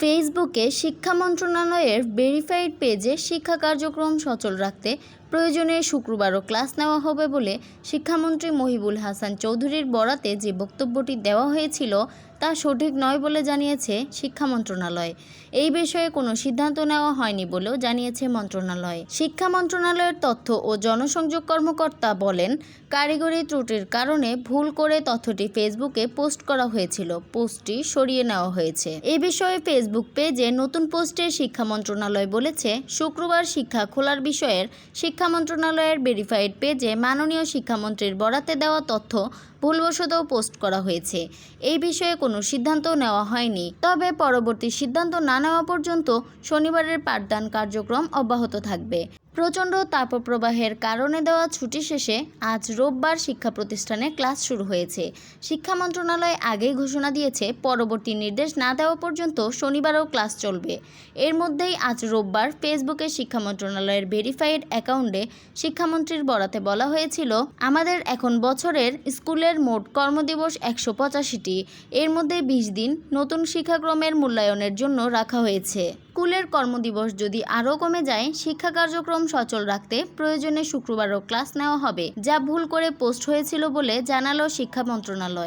ফেসবুকে শিক্ষা মন্ত্রণালয়ের ভেরিফাইড পেজে শিক্ষা কার্যক্রম সচল রাখতে প্রয়োজনে শুক্রবারও ক্লাস নেওয়া হবে বলে শিক্ষামন্ত্রী মহিবুল হাসান চৌধুরীর বরাতে যে বক্তব্যটি দেওয়া হয়েছিল তা সঠিক নয় বলে জানিয়েছে শিক্ষা মন্ত্রণালয়। এই বিষয়ে কোনো সিদ্ধান্ত নেওয়া হয়নি বলেও জানিয়েছে মন্ত্রণালয়। শিক্ষা মন্ত্রণালয়ের তথ্য ও জনসংযোগ কর্মকর্তা বলেন, কারিগরি ত্রুটির কারণে ভুল করে তথ্যটি ফেসবুকে পোস্ট করা হয়েছিল। পোস্টটি সরিয়ে নেওয়া হয়েছে। এ বিষয়ে ফেসবুক পেজে নতুন পোস্টে শিক্ষা মন্ত্রণালয় বলেছে, শুক্রবার শিক্ষা খোলার বিষয়ের শিক্ষা মন্ত্রণালয়ের ভেরিফাইড পেজে মাননীয় শিক্ষামন্ত্রীর বরাতে দেওয়া তথ্য ভুলবশত পোস্ট করা হয়েছে। এই বিষয়ে কোনো সিদ্ধান্ত নেওয়া হয়নি। তবে পরবর্তী সিদ্ধান্ত না নেওয়া পর্যন্ত শনিবারের পাঠদান কার্যক্রম অব্যাহত থাকবে। প্রচণ্ড তাপপ্রবাহের কারণে দেওয়া ছুটি শেষে আজ রোববার শিক্ষা প্রতিষ্ঠানে ক্লাস শুরু হয়েছে। শিক্ষা মন্ত্রণালয় আগেই ঘোষণা দিয়েছে, পরবর্তী নির্দেশ না দেওয়া পর্যন্ত শনিবারও ক্লাস চলবে। এর মধ্যেই আজ রোববার ফেসবুকে শিক্ষা মন্ত্রণালয়ের ভেরিফাইড অ্যাকাউন্টে শিক্ষামন্ত্রীর বরাতে বলা হয়েছিল, আমাদের এখন বছরের স্কুলের মোট কর্মদিবস 185টি। এর মধ্যে 20 দিন নতুন শিক্ষাক্রমের মূল্যায়নের জন্য রাখা হয়েছে। স্কুলের কর্মদিবস যদি আরও কমে যায়, শিক্ষা কার্যক্রম সচল রাখতে প্রয়োজনে শুক্রবারও ক্লাস নেওয়া হবে, যা ভুল করে পোস্ট হয়েছিল বলে জানালো শিক্ষা মন্ত্রণালয়।